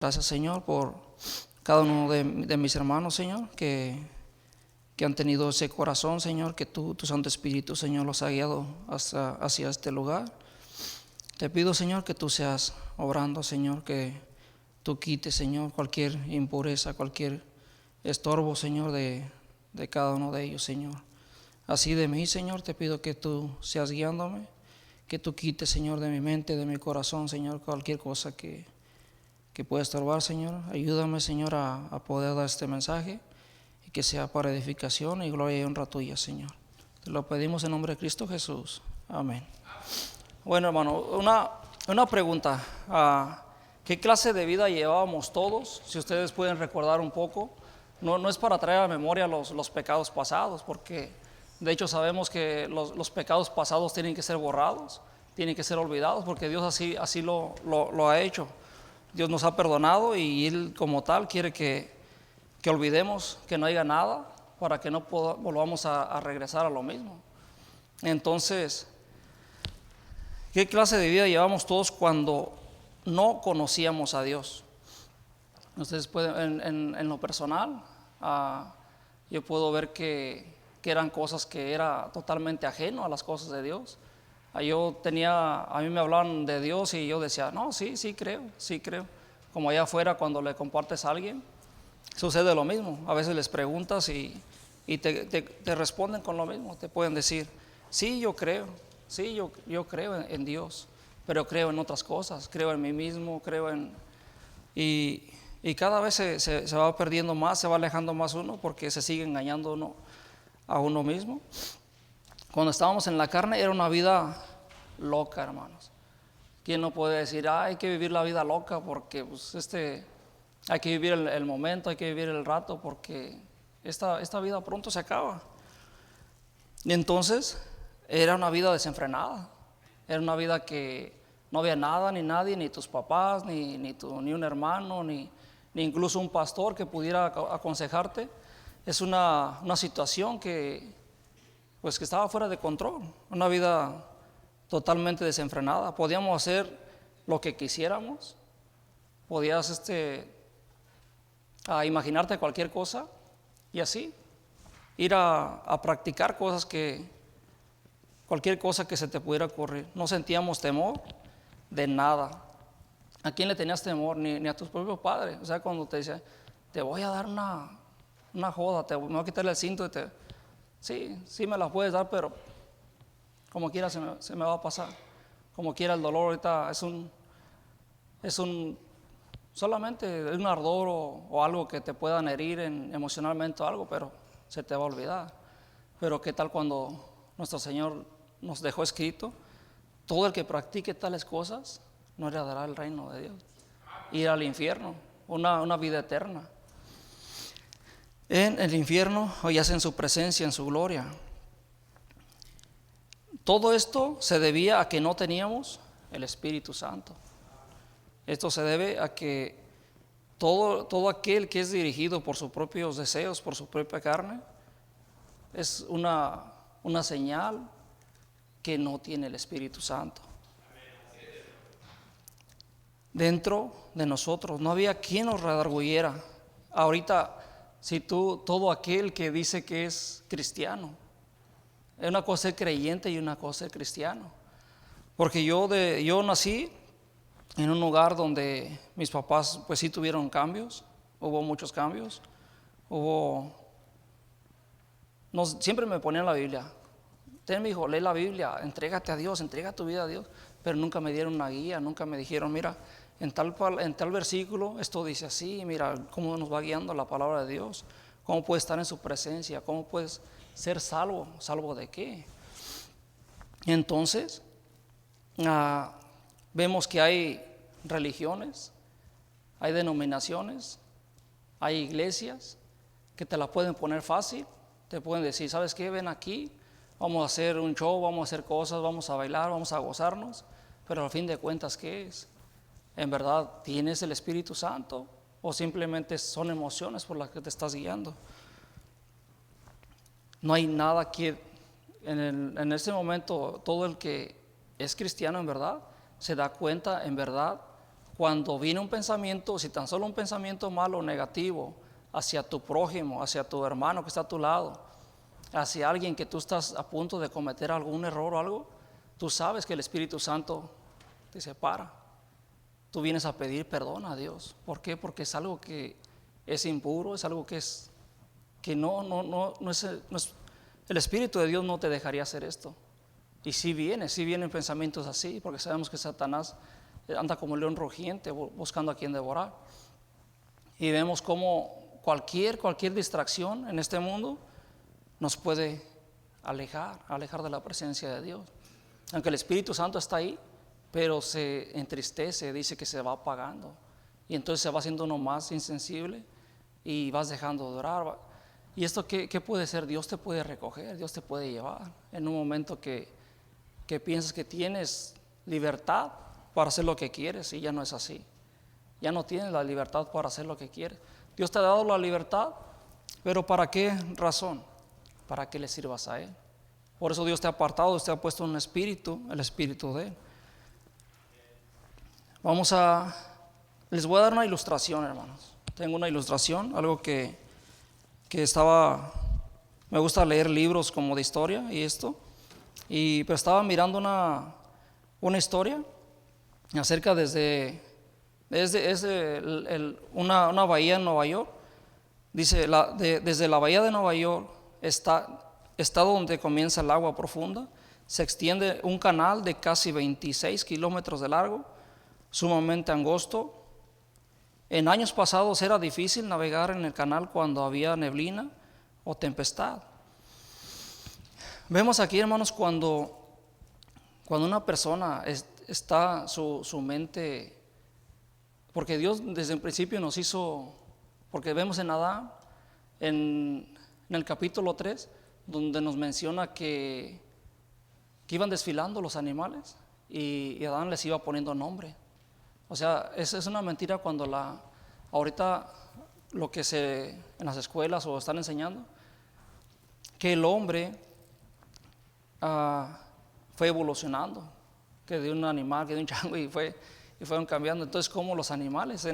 Gracias, Señor, por cada uno de mis hermanos, Señor, que han tenido ese corazón, Señor, que tu Santo Espíritu, Señor, los ha guiado hacia este lugar. Te pido, Señor, que tú seas obrando, Señor, que tú quites, Señor, cualquier impureza, cualquier estorbo, Señor, de cada uno de ellos, Señor. Así de mí, Señor, te pido que tú seas guiándome, que tú quites, Señor, de mi mente, de mi corazón, Señor, cualquier cosa que pueda estorbar, Señor. Ayúdame, Señor, a poder dar este mensaje y que sea para edificación y gloria y honra tuya, Señor. Te lo pedimos en nombre de Cristo Jesús. Amén. Bueno, hermano, una pregunta. ¿Qué clase de vida llevábamos todos? Si ustedes pueden recordar un poco. No es para traer a memoria los pecados pasados, porque de hecho sabemos que los pecados pasados tienen que ser borrados, tienen que ser olvidados, porque Dios así lo ha hecho. Dios nos ha perdonado y Él como tal quiere que olvidemos, que no haya nada, para que no volvamos a regresar a lo mismo. Entonces, ¿qué clase de vida llevamos todos cuando no conocíamos a Dios? Ustedes pueden, en lo personal, yo puedo ver que eran cosas que era totalmente ajeno a las cosas de Dios. A mí me hablaban de Dios y yo decía, no, sí creo. Como allá afuera, cuando le compartes a alguien, sucede lo mismo. A veces les preguntas y te responden con lo mismo. Te pueden decir, sí, yo creo en Dios, pero creo en otras cosas, creo en mí mismo, y cada vez se va perdiendo más, se va alejando más uno, porque se sigue engañando uno a uno mismo. Cuando estábamos en la carne era una vida loca, hermanos. ¿Quién no puede decir, hay que vivir la vida loca porque hay que vivir el momento, hay que vivir el rato, porque esta vida pronto se acaba? Y entonces era una vida desenfrenada, era una vida que no había nada ni nadie, ni tus papás, ni un hermano, ni incluso un pastor que pudiera aconsejarte. Es una situación que estaba fuera de control, una vida totalmente desenfrenada. Podíamos hacer lo que quisiéramos, podías imaginarte cualquier cosa y así ir a practicar cualquier cosa que se te pudiera ocurrir. No sentíamos temor de nada. ¿A quién le tenías temor? Ni a tus propios padres. O sea, cuando te decían, te voy a dar una joda, me voy a quitarle el cinto, sí me la puedes dar, pero como quiera se me va a pasar. Como quiera, el dolor ahorita solamente un ardor o algo que te puedan herir emocionalmente o algo, pero se te va a olvidar. Pero ¿qué tal cuando nuestro Señor nos dejó escrito? Todo el que practique tales cosas no heredará el reino de Dios, ir al infierno, una vida eterna en el infierno, o ya sea en su presencia, en su gloria. Todo esto se debía a que no teníamos el Espíritu Santo. Esto se debe a que todo aquel que es dirigido por sus propios deseos, por su propia carne, es una señal que no tiene el Espíritu Santo. Dentro de nosotros no había quien nos redarguyera. Ahorita, si todo aquel que dice que es cristiano, es una cosa ser creyente y una cosa ser cristiano. Porque yo nací en un lugar donde mis papás pues sí tuvieron cambios, hubo muchos cambios, siempre me ponían la Biblia. Ten, mi hijo, lee la Biblia, entrégate a Dios, entrega tu vida a Dios, pero nunca me dieron una guía, nunca me dijeron, mira, en tal versículo esto dice así, mira cómo nos va guiando la palabra de Dios, cómo puedes estar en su presencia, cómo puedes ser salvo de qué. Entonces vemos que hay religiones, hay denominaciones, hay iglesias que te la pueden poner fácil, te pueden decir, ¿sabes qué? Ven aquí, vamos a hacer un show, vamos a hacer cosas, vamos a bailar, vamos a gozarnos, pero al fin de cuentas, ¿qué es? ¿En verdad tienes el Espíritu Santo o simplemente son emociones por las que te estás guiando? No hay nada que en ese momento todo el que es cristiano en verdad se da cuenta en verdad cuando viene un pensamiento, si tan solo un pensamiento malo o negativo hacia tu prójimo, hacia tu hermano que está a tu lado, hacia alguien que tú estás a punto de cometer algún error o algo, tú sabes que el Espíritu Santo te separa. Tú vienes a pedir perdón a Dios. ¿Por qué? Porque es algo que es impuro, es algo que es que no es el Espíritu de Dios no te dejaría hacer esto. Y si vienen pensamientos así, porque sabemos que Satanás anda como león rugiente buscando a quien devorar. Y vemos cómo cualquier distracción en este mundo nos puede alejar de la presencia de Dios. Aunque el Espíritu Santo está ahí, pero se entristece, dice que se va apagando. Y entonces se va haciendo uno más insensible y vas dejando de orar. ¿Y esto qué puede ser? Dios te puede recoger, Dios te puede llevar en un momento que piensas que tienes libertad para hacer lo que quieres, y ya no es así. Ya no tienes la libertad para hacer lo que quieres. Dios te ha dado la libertad, pero ¿para qué razón? Para que le sirvas a Él. Por eso Dios te ha apartado, Dios te ha puesto un espíritu, el espíritu de Él. Les voy a dar una ilustración, hermanos. Tengo una ilustración, algo que me gusta leer libros como de historia y esto, pero estaba mirando una historia acerca desde una bahía en Nueva York. Dice, desde la bahía de Nueva York estado donde comienza el agua profunda, se extiende un canal de casi 26 kilómetros de largo, sumamente angosto. En años pasados era difícil navegar en el canal cuando había neblina o tempestad. Vemos aquí, hermanos, cuando una persona está su mente, porque Dios desde el principio nos hizo, porque vemos en Adán, en el capítulo 3, donde nos menciona que iban desfilando los animales y Adán les iba poniendo nombre. O sea, es una mentira cuando ahorita lo que en las escuelas o están enseñando, que el hombre fue evolucionando, que de un animal, que de un chango, y fueron cambiando. Entonces, ¿cómo los animales,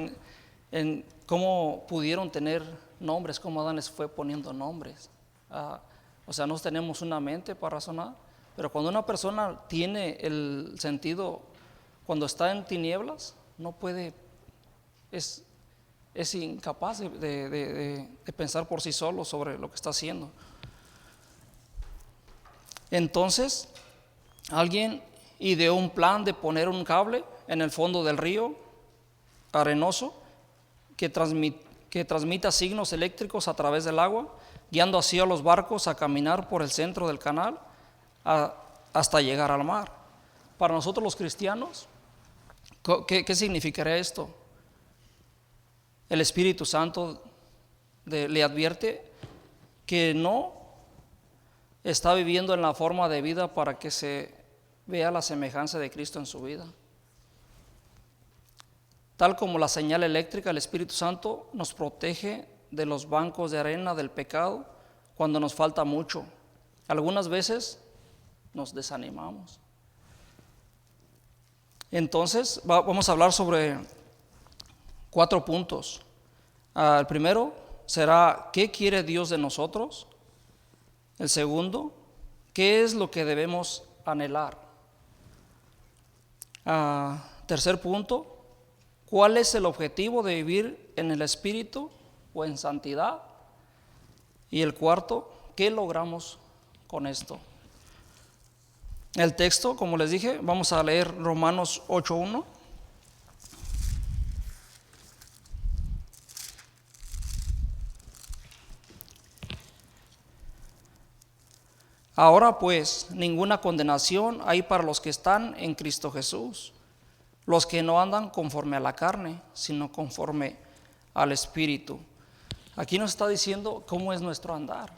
cómo pudieron tener nombres? ¿Cómo Adán les fue poniendo nombres? O sea, no tenemos una mente para razonar, pero cuando una persona tiene el sentido, cuando está en tinieblas, no puede, es incapaz de pensar por sí solo sobre lo que está haciendo. Entonces, alguien ideó un plan de poner un cable en el fondo del río arenoso que transmita signos eléctricos a través del agua, guiando así a los barcos a caminar por el centro del canal hasta llegar al mar. Para nosotros los cristianos, ¿qué significaría esto? El Espíritu Santo le advierte que no está viviendo en la forma de vida para que se vea la semejanza de Cristo en su vida. Tal como la señal eléctrica, el Espíritu Santo nos protege de los bancos de arena del pecado cuando nos falta mucho. Algunas veces nos desanimamos. Entonces, vamos a hablar sobre 4 puntos. El primero será, ¿qué quiere Dios de nosotros? El segundo, ¿qué es lo que debemos anhelar? Tercer punto, ¿cuál es el objetivo de vivir en el Espíritu o en santidad? Y el cuarto, ¿qué logramos con esto? El texto, como les dije, vamos a leer Romanos 8:1. Ahora pues, ninguna condenación hay para los que están en Cristo Jesús, los que no andan conforme a la carne, sino conforme al Espíritu. Aquí nos está diciendo cómo es nuestro andar,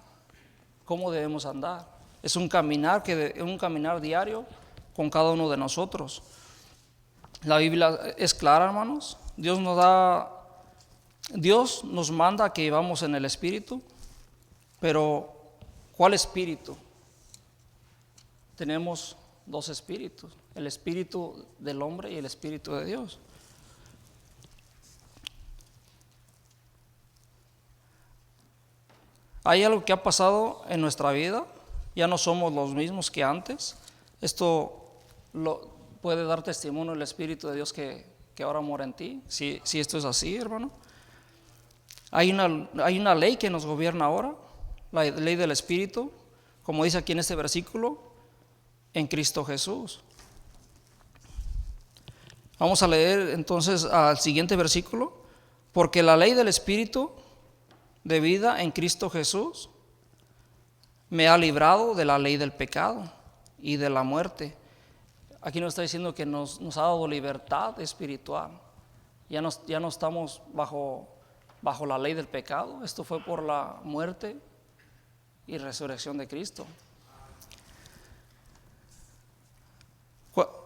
cómo debemos andar. Es un caminar diario con cada uno de nosotros. La Biblia es clara, hermanos. Dios nos manda que vivamos en el Espíritu, pero ¿cuál Espíritu? Tenemos 2 espíritus, el espíritu del hombre y el espíritu de Dios. hay algo que ha pasado en nuestra vida, ya no somos los mismos que antes. Esto lo puede dar testimonio el Espíritu de Dios que ahora mora en ti, si esto es así, hermano. Hay una ley que nos gobierna ahora, la ley del Espíritu, como dice aquí en este versículo, en Cristo Jesús. Vamos a leer entonces al siguiente versículo. Porque la ley del Espíritu de vida en Cristo Jesús me ha librado de la ley del pecado y de la muerte. Aquí nos está diciendo que nos ha dado libertad espiritual. Ya no estamos bajo la ley del pecado. Esto fue por la muerte y resurrección de Cristo.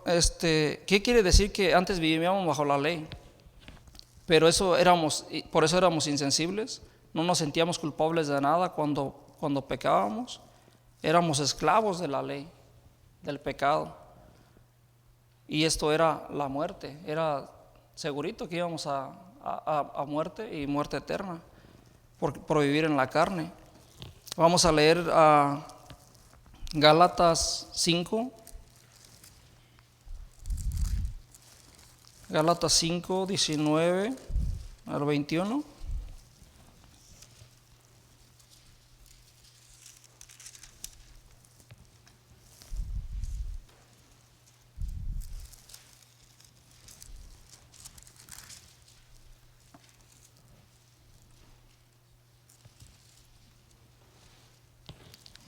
¿Qué quiere decir? Que antes vivíamos bajo la ley, pero por eso éramos insensibles, no nos sentíamos culpables de nada cuando pecábamos, éramos esclavos de la ley, del pecado, y esto era la muerte, era segurito que íbamos a muerte y muerte eterna por vivir en la carne. Vamos a leer a Gálatas 5. Gálatas 5, 19 al 21.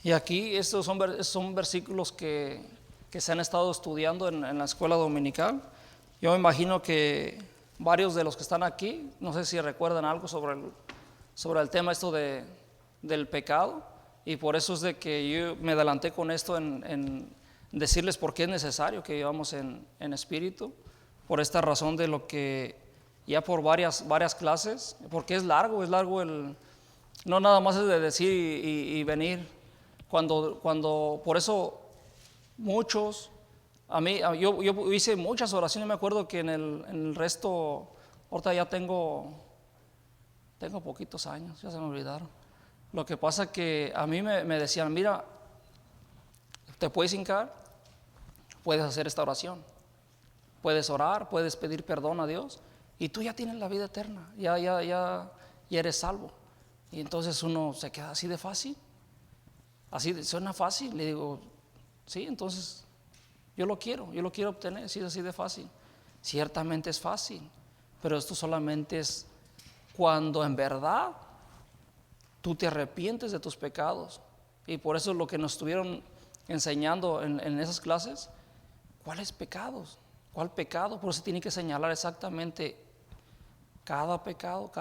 Y aquí estos son versículos que se han estado estudiando en la escuela dominical. Yo me imagino que varios de los que están aquí, no sé si recuerdan algo sobre el tema esto del pecado, y por eso es de que yo me adelanté con esto en decirles por qué es necesario que vivamos en espíritu, por esta razón de lo que ya por varias clases, porque es largo no nada más es de decir y venir, cuando por eso muchos. Yo hice muchas oraciones. Me acuerdo que en el resto, ahorita ya tengo poquitos años, ya se me olvidaron. Lo que pasa que a mí me decían, mira, te puedes hincar, puedes hacer esta oración, puedes orar, puedes pedir perdón a Dios, y tú ya tienes la vida eterna, ya eres salvo. Y entonces uno se queda así de fácil, así suena fácil. Le digo, sí, entonces yo lo quiero obtener, si es así de fácil. Ciertamente es fácil, pero esto solamente es cuando en verdad tú te arrepientes de tus pecados. Y por eso es lo que nos estuvieron enseñando en esas clases. ¿Cuáles pecados? ¿Cuál pecado? Por eso tiene que señalar exactamente cada pecado.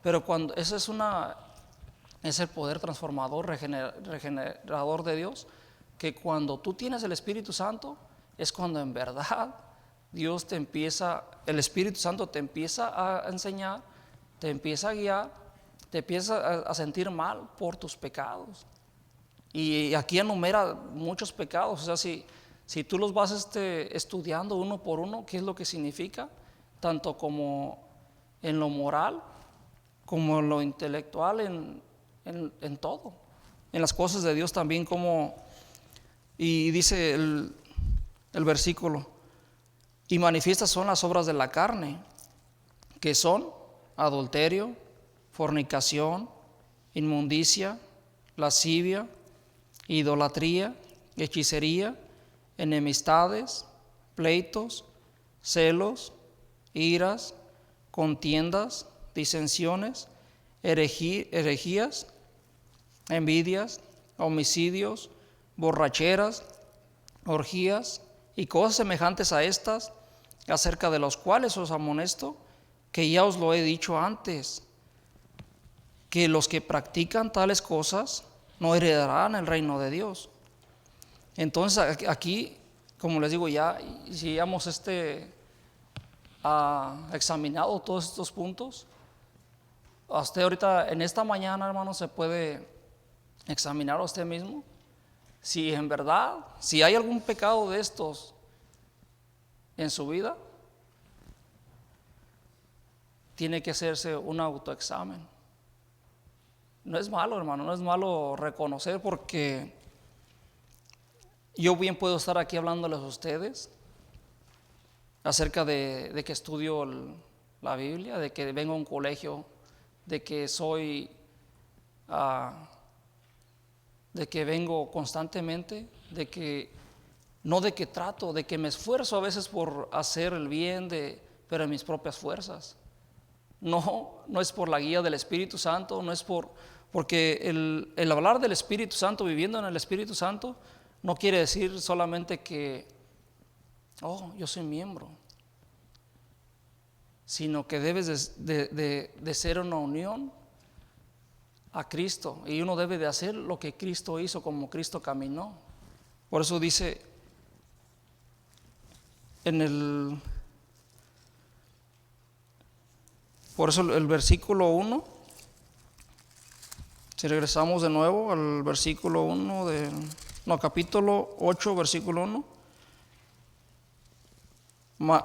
Pero cuando eso es el poder transformador, regenerador de Dios, que cuando tú tienes el Espíritu Santo es cuando en verdad el Espíritu Santo te empieza a enseñar, te empieza a guiar, te empieza a sentir mal por tus pecados. Y aquí enumera muchos pecados. O sea, si tú los vas estudiando uno por uno, qué es lo que significa, tanto como en lo moral, como en lo intelectual, en todo, en las cosas de Dios también, y dice el versículo, y manifiestas son las obras de la carne, que son adulterio, fornicación, inmundicia, lascivia, idolatría, hechicería, enemistades, pleitos, celos, iras, contiendas, disensiones, herejías, envidias, homicidios, borracheras, orgías y cosas semejantes a estas, acerca de los cuales os amonesto, que ya os lo he dicho antes, que los que practican tales cosas no heredarán el reino de Dios. Entonces aquí, como les digo, ya si hemos examinado todos estos puntos, a usted ahorita en esta mañana, hermano, se puede examinar a usted mismo si en verdad, si hay algún pecado de estos en su vida. Tiene que hacerse un autoexamen. no es malo, hermano, no es malo reconocer, porque yo bien puedo estar aquí hablándoles a ustedes acerca de que estudio la Biblia, de que vengo a un colegio, de que soy, de que vengo constantemente, de que no de que trato, de que me esfuerzo a veces por hacer el bien, pero en mis propias fuerzas. No es por la guía del Espíritu Santo, no es porque el hablar del Espíritu Santo, viviendo en el Espíritu Santo, no quiere decir solamente que, yo soy miembro, sino que debes de ser una unión a Cristo, y uno debe de hacer lo que Cristo hizo, como Cristo caminó. Por eso dice por eso el versículo 1, si regresamos de nuevo al versículo 1 capítulo 8, versículo 1.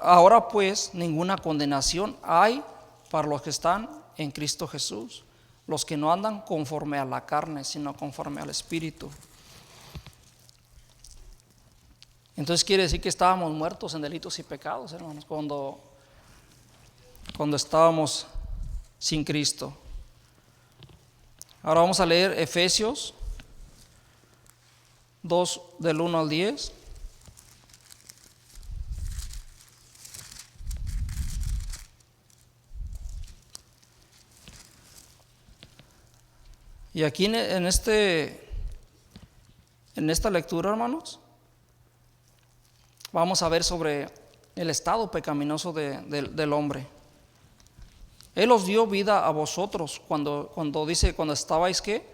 Ahora pues ninguna condenación hay para los que están en Cristo Jesús, los que no andan conforme a la carne, sino conforme al Espíritu. Entonces quiere decir que estábamos muertos en delitos y pecados, hermanos, cuando estábamos sin Cristo. Ahora vamos a leer Efesios 2, del 1 al 10. Y aquí en esta lectura, hermanos, vamos a ver sobre el estado pecaminoso del hombre. Él os dio vida a vosotros cuando estabais ¿qué?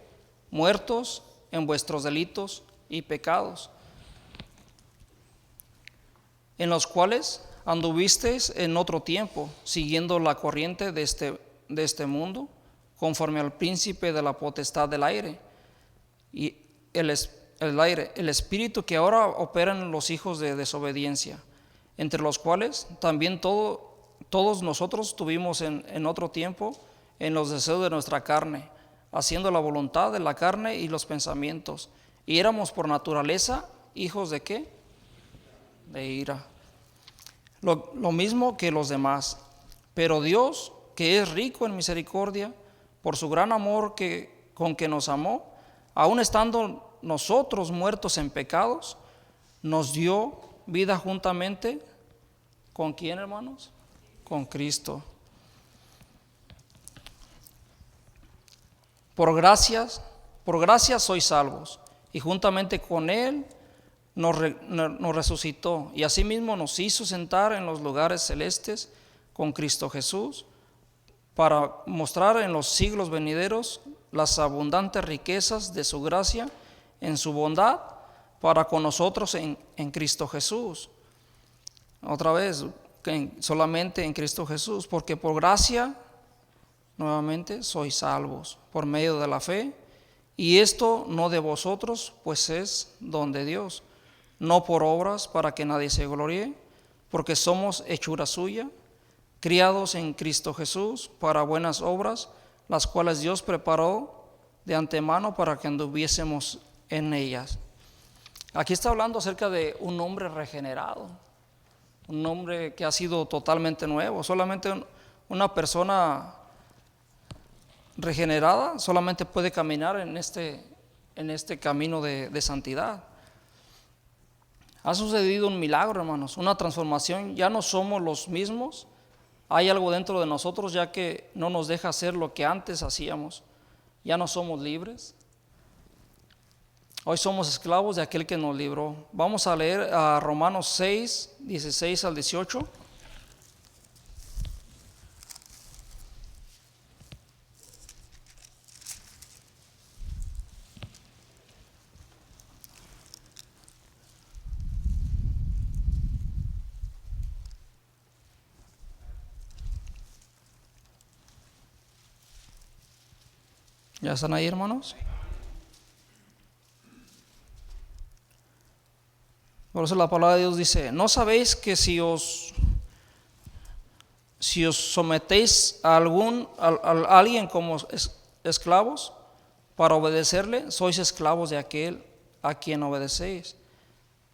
Muertos en vuestros delitos y pecados, en los cuales anduvisteis en otro tiempo, siguiendo la corriente de este mundo, conforme al príncipe de la potestad del aire, y el espíritu que ahora opera en los hijos de desobediencia, entre los cuales también todos nosotros tuvimos en otro tiempo en los deseos de nuestra carne, haciendo la voluntad de la carne y los pensamientos, y éramos por naturaleza hijos de ¿qué? De ira, lo mismo que los demás. Pero Dios, que es rico en misericordia, por su gran amor con que nos amó, aun estando nosotros muertos en pecados, nos dio vida juntamente ¿con quién, hermanos? Con Cristo. Por gracia sois salvos, y juntamente con Él nos resucitó, y asimismo nos hizo sentar en los lugares celestes con Cristo Jesús, para mostrar en los siglos venideros las abundantes riquezas de su gracia en su bondad para con nosotros en Cristo Jesús. Otra vez, solamente en Cristo Jesús, porque por gracia, nuevamente, sois salvos por medio de la fe, y esto no de vosotros, pues es don de Dios, no por obras para que nadie se gloríe, porque somos hechura suya, criados en Cristo Jesús para buenas obras, las cuales Dios preparó de antemano para que anduviésemos en ellas. Aquí está hablando acerca de un hombre regenerado, un hombre que ha sido totalmente nuevo. Solamente una persona regenerada solamente puede caminar en este camino de santidad. Ha sucedido un milagro, hermanos, una transformación. Ya no somos los mismos. Hay algo dentro de nosotros ya que no nos deja hacer lo que antes hacíamos. Ya no somos libres. Hoy somos esclavos de aquel que nos libró. Vamos a leer a Romanos 6, 16 al 18. ¿Ya están ahí, hermanos? Por eso la palabra de Dios dice: ¿no sabéis que si os sometéis a alguien como esclavos, para obedecerle, sois esclavos de aquel a quien obedecéis,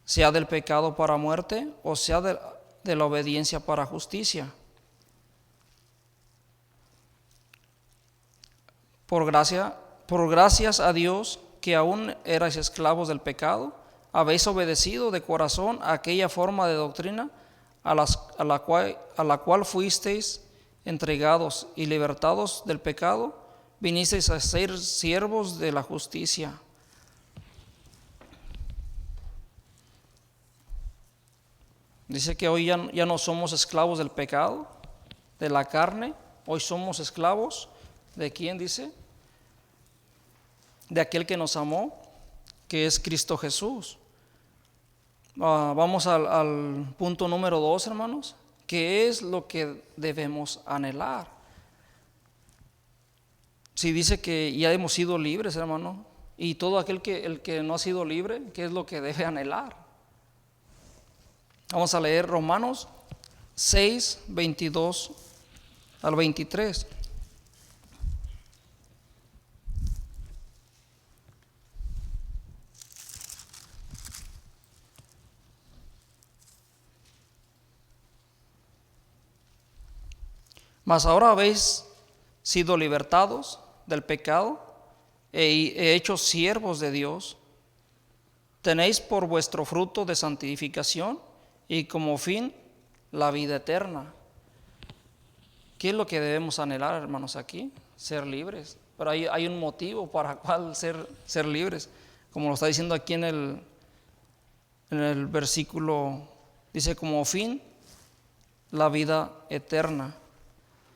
sea del pecado para muerte o sea de la obediencia para justicia. Por gracias a Dios que aún erais esclavos del pecado, habéis obedecido de corazón a aquella forma de doctrina a la cual fuisteis entregados, y libertados del pecado, vinisteis a ser siervos de la justicia. Dice que hoy ya no somos esclavos del pecado, de la carne. Hoy somos esclavos ¿de quién dice? De aquel que nos amó, que es Cristo Jesús. Vamos al punto número 2, hermanos. ¿Qué es lo que debemos anhelar? Si dice que ya hemos sido libres, hermano, y todo aquel el que no ha sido libre, ¿qué es lo que debe anhelar? Vamos a leer Romanos 6, 22 al 23. Mas ahora habéis sido libertados del pecado e hechos siervos de Dios. Tenéis por vuestro fruto de santificación y como fin la vida eterna. ¿Qué es lo que debemos anhelar, hermanos, aquí? Ser libres. Pero hay un motivo para cuál ser libres. Como lo está diciendo aquí en el versículo, dice como fin la vida eterna.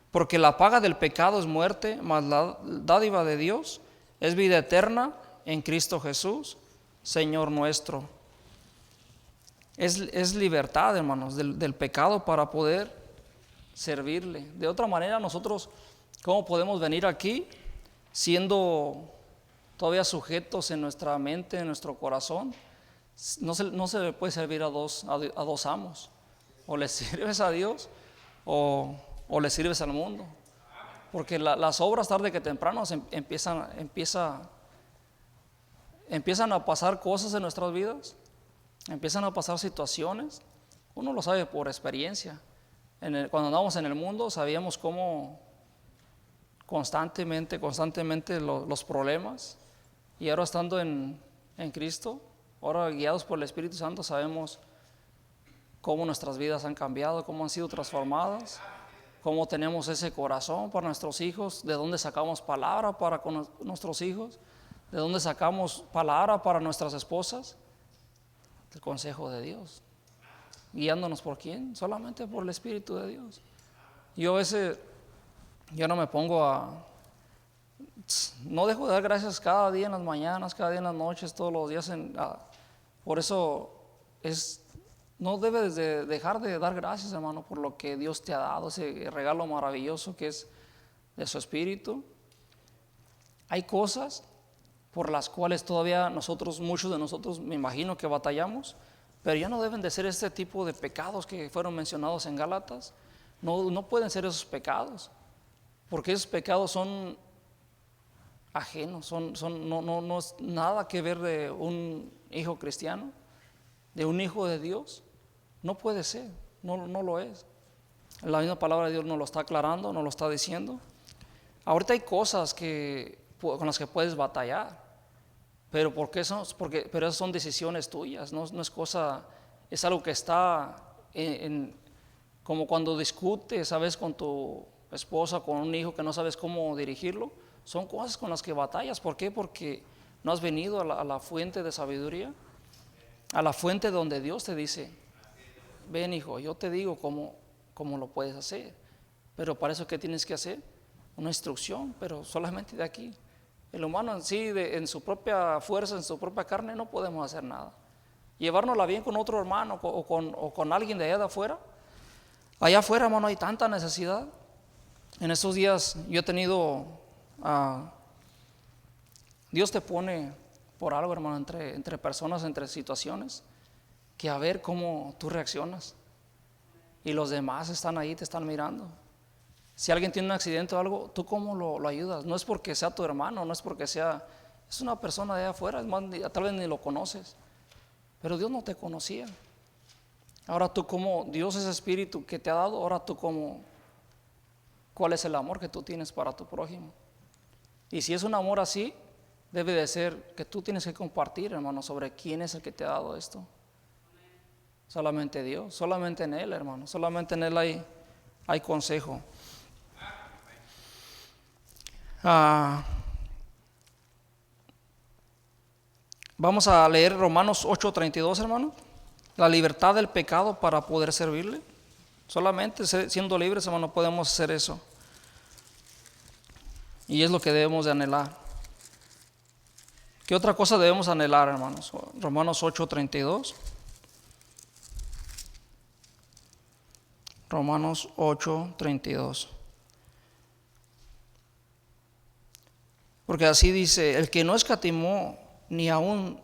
Porque la paga del pecado es muerte, mas la dádiva de Dios es vida eterna en Cristo Jesús, Señor nuestro. Es libertad, hermanos, del pecado para poder servirle. De otra manera, nosotros, ¿cómo podemos venir aquí siendo todavía sujetos en nuestra mente, en nuestro corazón? No se le puede servir a dos amos. O le sirves a Dios o le sirves al mundo. Porque las obras tarde que temprano empiezan a pasar cosas en nuestras vidas, empiezan a pasar situaciones. Uno lo sabe por experiencia. Cuando andamos en el mundo sabíamos cómo constantemente los problemas, y ahora estando en Cristo, ahora guiados por el Espíritu Santo, sabemos cómo nuestras vidas han cambiado, cómo han sido transformadas, cómo tenemos ese corazón para nuestros hijos, de dónde sacamos palabra para con nuestros hijos, de dónde sacamos palabra para nuestras esposas, del consejo de Dios. Guiándonos por quién, solamente por el Espíritu de Dios. Yo no me pongo no dejo de dar gracias cada día en las mañanas, cada día en las noches, todos los días. Por eso no debes de dejar de dar gracias, hermano, por lo que Dios te ha dado, ese regalo maravilloso que es de su Espíritu. Hay cosas por las cuales todavía muchos de nosotros, me imagino que batallamos, pero ya no deben de ser este tipo de pecados que fueron mencionados en Gálatas. No pueden ser esos pecados, porque esos pecados son ajenos, no es nada que ver de un hijo cristiano, de un hijo de Dios. No puede ser, no lo es. La misma palabra de Dios nos lo está aclarando, nos lo está diciendo. Ahorita hay cosas con las que puedes batallar, pero pero esas son decisiones tuyas, no es cosa, es algo que está como cuando discutes, sabes, con tu esposa, con un hijo que no sabes cómo dirigirlo. Son cosas con las que batallas. ¿Por qué? Porque no has venido a la fuente de sabiduría, a la fuente donde Dios te dice: ven, hijo, yo te digo cómo lo puedes hacer. Pero para eso, ¿qué tienes que hacer? Una instrucción, pero solamente de aquí. El humano en sí, en su propia fuerza, en su propia carne, no podemos hacer nada. Llevárnosla bien con otro hermano o con alguien de allá de afuera. Allá afuera, hermano, hay tanta necesidad. En estos días yo he tenido, Dios te pone por algo, hermano, entre personas, entre situaciones, que a ver cómo tú reaccionas. Y los demás están ahí, te están mirando. Si alguien tiene un accidente o algo, ¿tú cómo lo ayudas? No es porque sea tu hermano, no es porque es una persona de allá afuera, es más, tal vez ni lo conoces, pero Dios no te conocía. Ahora tú como, Dios es espíritu que te ha dado, ahora tú como, ¿cuál es el amor que tú tienes para tu prójimo? Y si es un amor así, debe de ser que tú tienes que compartir, hermano, sobre quién es el que te ha dado esto. Solamente Dios, solamente en Él, hermano, solamente en Él hay consejo. Vamos a leer Romanos 8:32, hermano. La libertad del pecado para poder servirle. Solamente siendo libres, hermano, podemos hacer eso. Y es lo que debemos de anhelar. ¿Qué otra cosa debemos anhelar, hermanos? Romanos 8:32. Romanos 8:32. Porque así dice, el que no escatimó ni aún,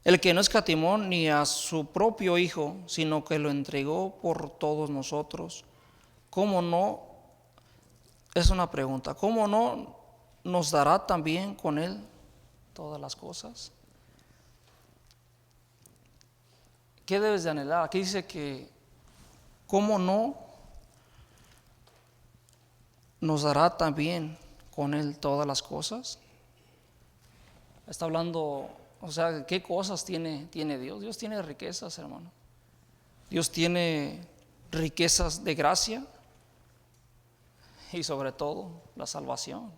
el que no escatimó ni a su propio Hijo, sino que lo entregó por todos nosotros, ¿cómo no? Es una pregunta, ¿cómo no nos dará también con Él todas las cosas? ¿Qué debes de anhelar? Aquí dice que, ¿cómo no nos dará también con Él todas las cosas? Está hablando, o sea, ¿qué cosas tiene Dios? Dios tiene riquezas, hermano. Dios tiene riquezas de gracia y sobre todo la salvación.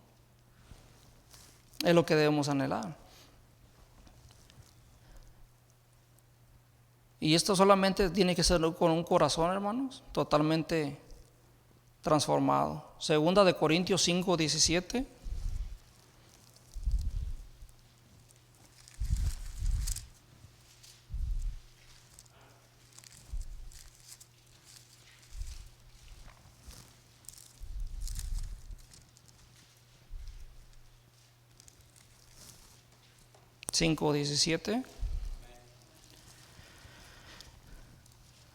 Es lo que debemos anhelar. Y esto solamente tiene que ser con un corazón, hermanos, totalmente transformado. Segunda de Corintios 5:17.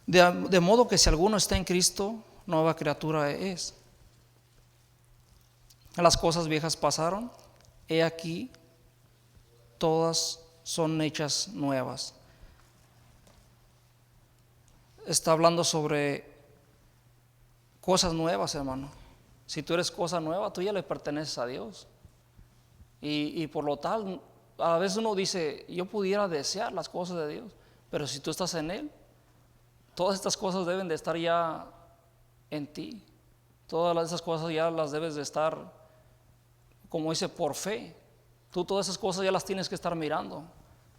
De modo que si alguno está en Cristo, nueva criatura es. Las cosas viejas pasaron, he aquí, todas son hechas nuevas. Está hablando sobre cosas nuevas, hermano. Si tú eres cosa nueva, tú ya le perteneces a Dios. Y por lo tal, a veces uno dice, yo pudiera desear las cosas de Dios, pero si tú estás en Él, todas estas cosas deben de estar ya en ti. Todas esas cosas ya las debes de estar, como dice, por fe. Tú todas esas cosas ya las tienes que estar mirando.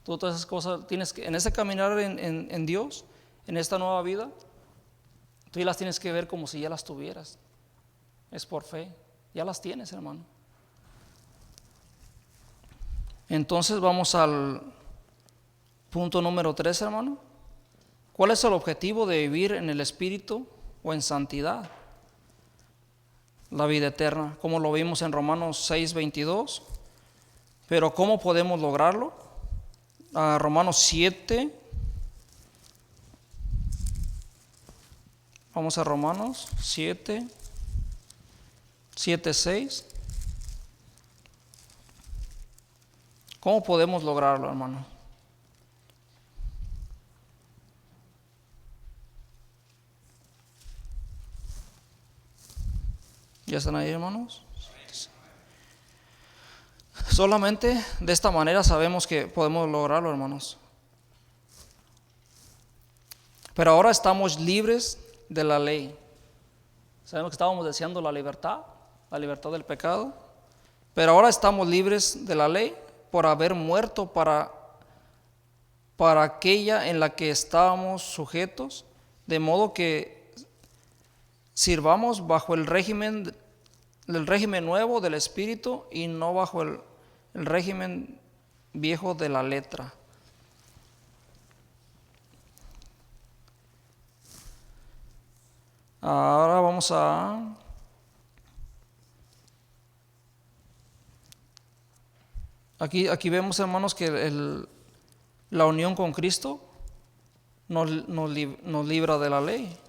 Tú todas esas cosas tienes que, en ese caminar en Dios, en esta nueva vida, tú ya las tienes que ver como si ya las tuvieras. Es por fe, ya las tienes, hermano. Entonces vamos al punto número 3, hermano. ¿Cuál es el objetivo de vivir en el Espíritu o en santidad? La vida eterna, como lo vimos en Romanos 6:22. Pero ¿cómo podemos lograrlo? Romanos 7. Vamos a Romanos 7:6. ¿Cómo podemos lograrlo, hermano? ¿Ya están ahí, hermanos? Solamente de esta manera sabemos que podemos lograrlo, hermanos. Pero ahora estamos libres de la ley. Sabemos que estábamos deseando la libertad del pecado. Pero ahora estamos libres de la ley por haber muerto para aquella en la que estábamos sujetos, de modo que sirvamos bajo el régimen nuevo del Espíritu y no bajo el régimen viejo de la letra. Ahora vamos a aquí vemos, hermanos, que la unión con Cristo nos libra de la ley.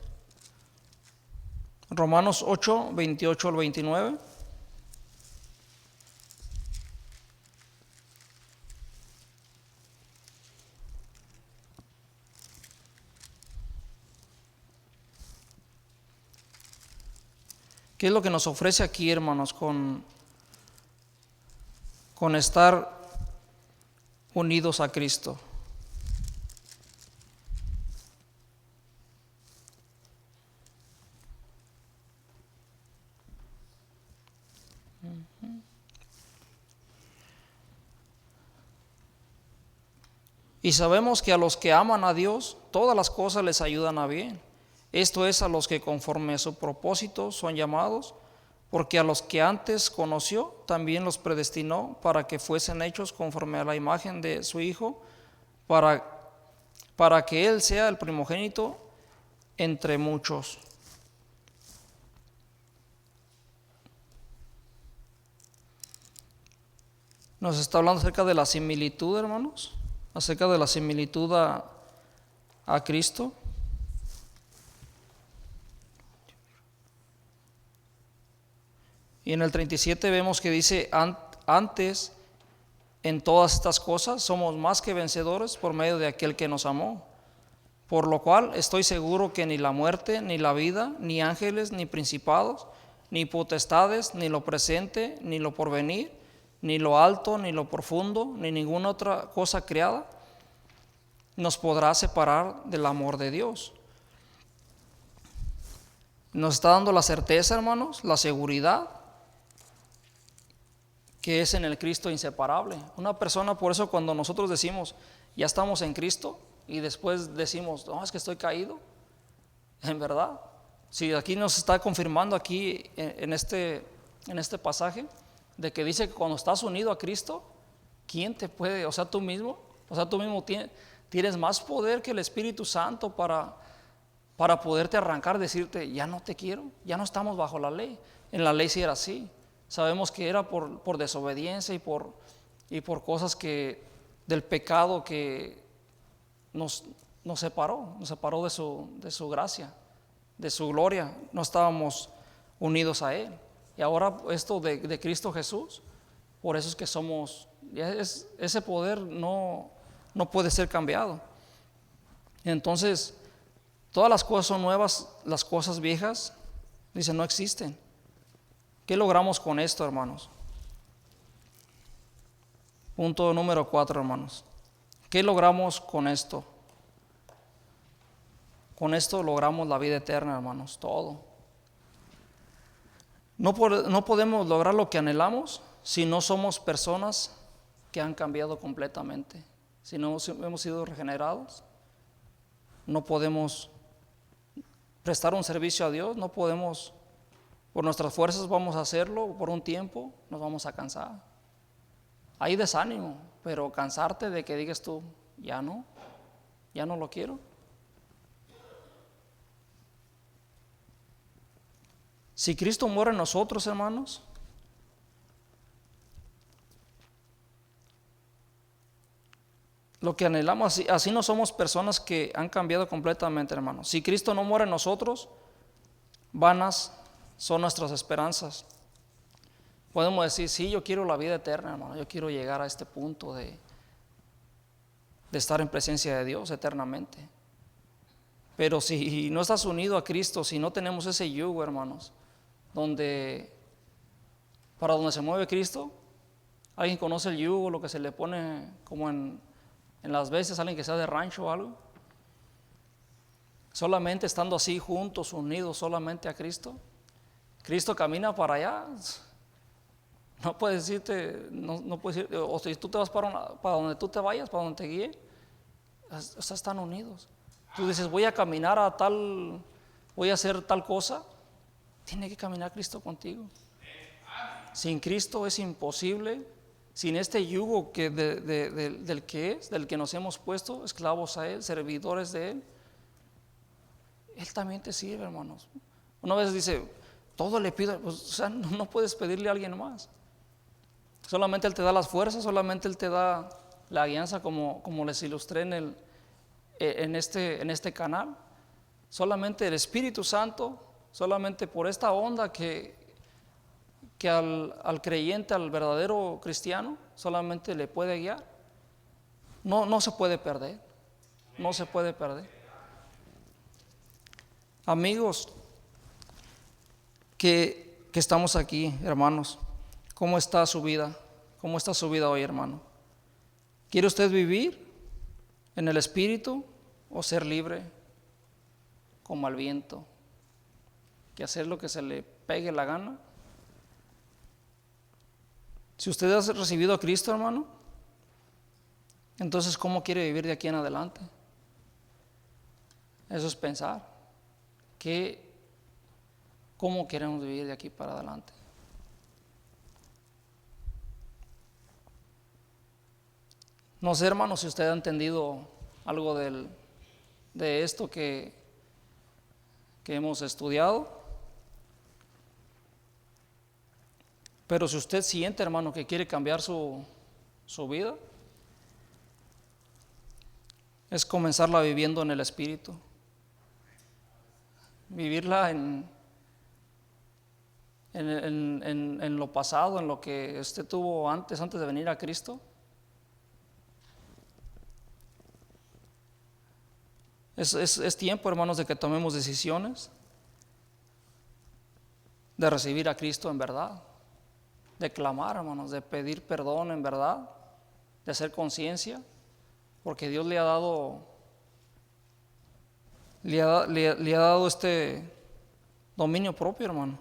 Romanos 8, 28 al 29. ¿Qué es lo que nos ofrece aquí, hermanos, con estar unidos a Cristo? Y sabemos que a los que aman a Dios, todas las cosas les ayudan a bien. Esto es, a los que conforme a su propósito son llamados, porque a los que antes conoció, también los predestinó para que fuesen hechos conforme a la imagen de su Hijo, para que Él sea el primogénito entre muchos. Nos está hablando acerca de la similitud, hermanos, acerca de la similitud a Cristo. Y en el 37 vemos que dice: antes en todas estas cosas somos más que vencedores por medio de aquel que nos amó. Por lo cual estoy seguro que ni la muerte, ni la vida, ni ángeles, ni principados, ni potestades, ni lo presente, ni lo porvenir, ni lo alto, ni lo profundo, ni ninguna otra cosa creada nos podrá separar del amor de Dios. Nos está dando la certeza, hermanos, la seguridad que es en el Cristo inseparable. Una persona, por eso cuando nosotros decimos ya estamos en Cristo y después decimos no, es que estoy caído, en verdad, si aquí nos está confirmando aquí en este pasaje, de que dice que cuando estás unido a Cristo, ¿quién te puede? O sea, tú mismo tienes más poder que el Espíritu Santo para poderte arrancar, decirte ya no te quiero, ya no estamos bajo la ley. En la ley sí era así. Sabemos que era por desobediencia y por cosas del pecado que nos separó de su gracia, de su gloria. No estábamos unidos a Él. Y ahora esto de Cristo Jesús, por eso es que somos, ese poder no puede ser cambiado. Entonces, todas las cosas son nuevas, las cosas viejas, dice, no existen. ¿Qué logramos con esto, hermanos? Punto número 4, hermanos. ¿Qué logramos con esto? Con esto logramos la vida eterna, hermanos, todo. No podemos lograr lo que anhelamos si no somos personas que han cambiado completamente. Si no hemos sido regenerados, no podemos prestar un servicio a Dios, no podemos. Por nuestras fuerzas vamos a hacerlo por un tiempo, nos vamos a cansar. Hay desánimo, pero cansarte de que digas tú, ya no lo quiero. Si Cristo muere en nosotros, hermanos, lo que anhelamos, así no somos personas que han cambiado completamente, hermanos. Si Cristo no muere en nosotros, vanas son nuestras esperanzas. Podemos decir, sí, yo quiero la vida eterna, hermano, yo quiero llegar a este punto de estar en presencia de Dios eternamente. Pero si no estás unido a Cristo, si no tenemos ese yugo, hermanos, para donde se mueve Cristo, ¿alguien conoce el yugo, lo que se le pone como en las veces, alguien que sea de rancho o algo? Solamente estando así juntos, unidos solamente a Cristo. Cristo camina para allá. No puedes irte, no puedes ir, o si tú te vas para donde tú te vayas, para donde te guíe, están unidos. Tú dices, voy a caminar voy a hacer tal cosa, tiene que caminar Cristo contigo. Sin Cristo es imposible, sin este yugo del que nos hemos puesto, esclavos a Él, servidores de Él. Él también te sirve, hermanos. Una vez dice, todo le pido, pues, o sea, no puedes pedirle a alguien más. Solamente Él te da las fuerzas, solamente Él te da la guianza, como les ilustré en este canal. Solamente el Espíritu Santo solamente por esta onda que al creyente, al verdadero cristiano, solamente le puede guiar. No se puede perder, no se puede perder. Amigos que estamos aquí, hermanos, ¿cómo está su vida? ¿Cómo está su vida hoy, hermano? ¿Quiere usted vivir en el Espíritu o ser libre como al viento, que hacer lo que se le pegue la gana? Si usted ha recibido a Cristo, hermano, entonces ¿cómo quiere vivir de aquí en adelante? Eso es pensar cómo queremos vivir de aquí para adelante. No sé, hermano, si usted ha entendido algo de esto que hemos estudiado. Pero si usted siente, hermano, que quiere cambiar su vida, es comenzarla viviendo en el Espíritu. Vivirla en lo pasado, en lo que usted tuvo antes de venir a Cristo. Es tiempo, hermanos, de que tomemos decisiones de recibir a Cristo en verdad, de clamar, hermanos, de pedir perdón en verdad, de hacer conciencia, porque Dios le ha dado este dominio propio, hermano.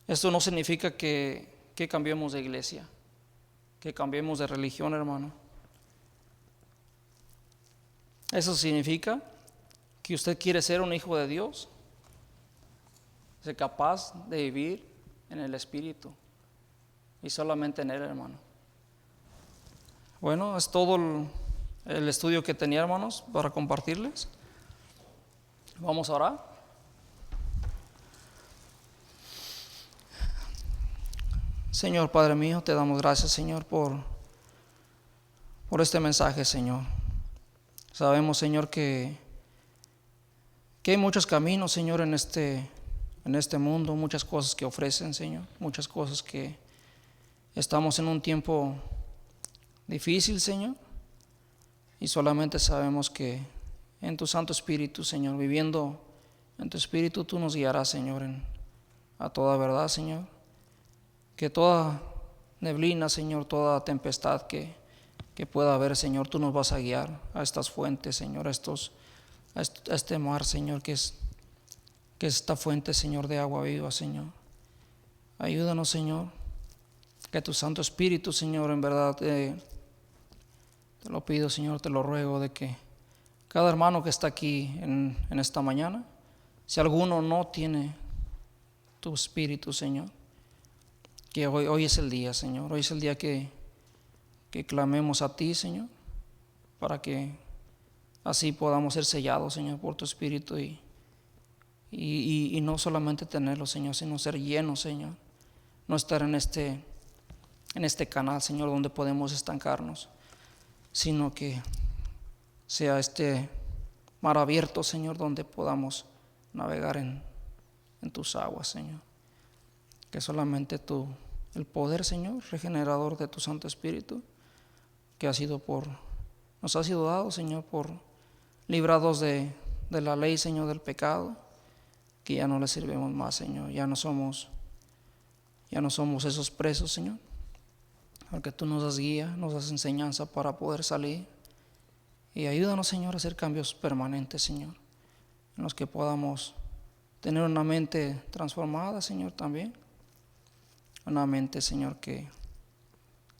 Esto no significa que cambiemos de iglesia, que cambiemos de religión, hermano. Eso significa que usted quiere ser un hijo de Dios, ser capaz de vivir en el Espíritu y solamente en Él, hermano. Bueno, es todo el estudio que tenía, hermanos, para compartirles. Vamos a orar. Señor Padre mío, te damos gracias, Señor, por este mensaje, Señor. Sabemos, Señor, que hay muchos caminos, Señor, en este mundo, muchas cosas que ofrecen, Señor, muchas cosas que estamos en un tiempo difícil, Señor, y solamente sabemos que en tu Santo Espíritu, Señor, viviendo en tu Espíritu, tú nos guiarás, Señor, a toda verdad, Señor. Que toda neblina, Señor, toda tempestad que pueda haber, Señor, tú nos vas a guiar a estas fuentes, Señor, a este mar, Señor, que es esta fuente, Señor, de agua viva, Señor. Ayúdanos, Señor, que tu Santo Espíritu, Señor, en verdad te lo pido, Señor, te lo ruego, de que cada hermano que está aquí en esta mañana, si alguno no tiene tu Espíritu, Señor, que hoy es el día, Señor, hoy es el día que clamemos a ti, Señor, para que así podamos ser sellados, Señor, por tu Espíritu y no solamente tenerlo, Señor, sino ser llenos, Señor, no estar en este canal, Señor, donde podemos estancarnos, sino que sea este mar abierto, Señor, donde podamos navegar en tus aguas, Señor. Que solamente el poder, Señor, regenerador de tu Santo Espíritu, que nos ha sido dado, Señor, por librados de la ley, Señor, del pecado, que ya no le sirvemos más, Señor, ya no somos esos presos, Señor, porque tú nos das guía, nos das enseñanza para poder salir, y ayúdanos, Señor, a hacer cambios permanentes, Señor, en los que podamos tener una mente transformada, Señor, también. Una mente, Señor, en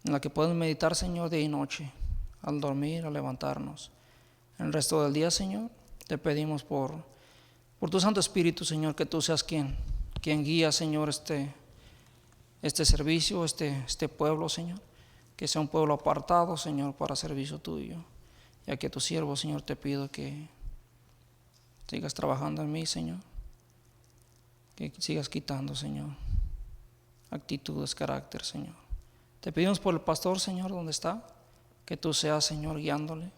la que podemos meditar, Señor, día y noche, al dormir, al levantarnos. En el resto del día, Señor, te pedimos por tu Santo Espíritu, Señor, que tú seas quien guía, Señor, este servicio, este pueblo, Señor, que sea un pueblo apartado, Señor, para servicio tuyo. Ya que tu siervo, Señor, te pido que sigas trabajando en mí, Señor, que sigas quitando, Señor, actitudes, carácter, Señor. Te pedimos por el pastor, Señor, donde está, que tú seas, Señor, guiándole.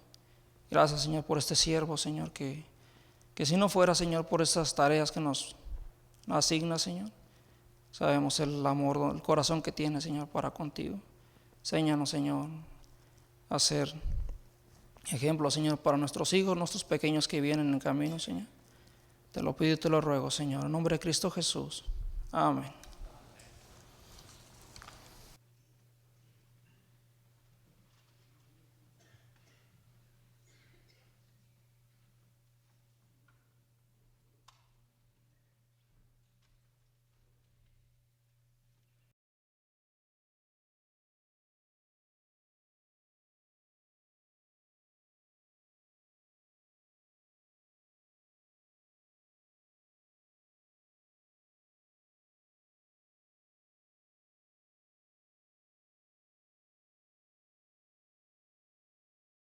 Gracias, Señor, por este siervo, Señor, que que si no fuera, Señor, por esas tareas que nos asigna, Señor, sabemos el amor, el corazón que tiene, Señor, para contigo. Enséñanos, Señor, a ser ejemplo, Señor, para nuestros hijos, nuestros pequeños que vienen en camino, Señor. Te lo pido y te lo ruego, Señor, en nombre de Cristo Jesús. Amén.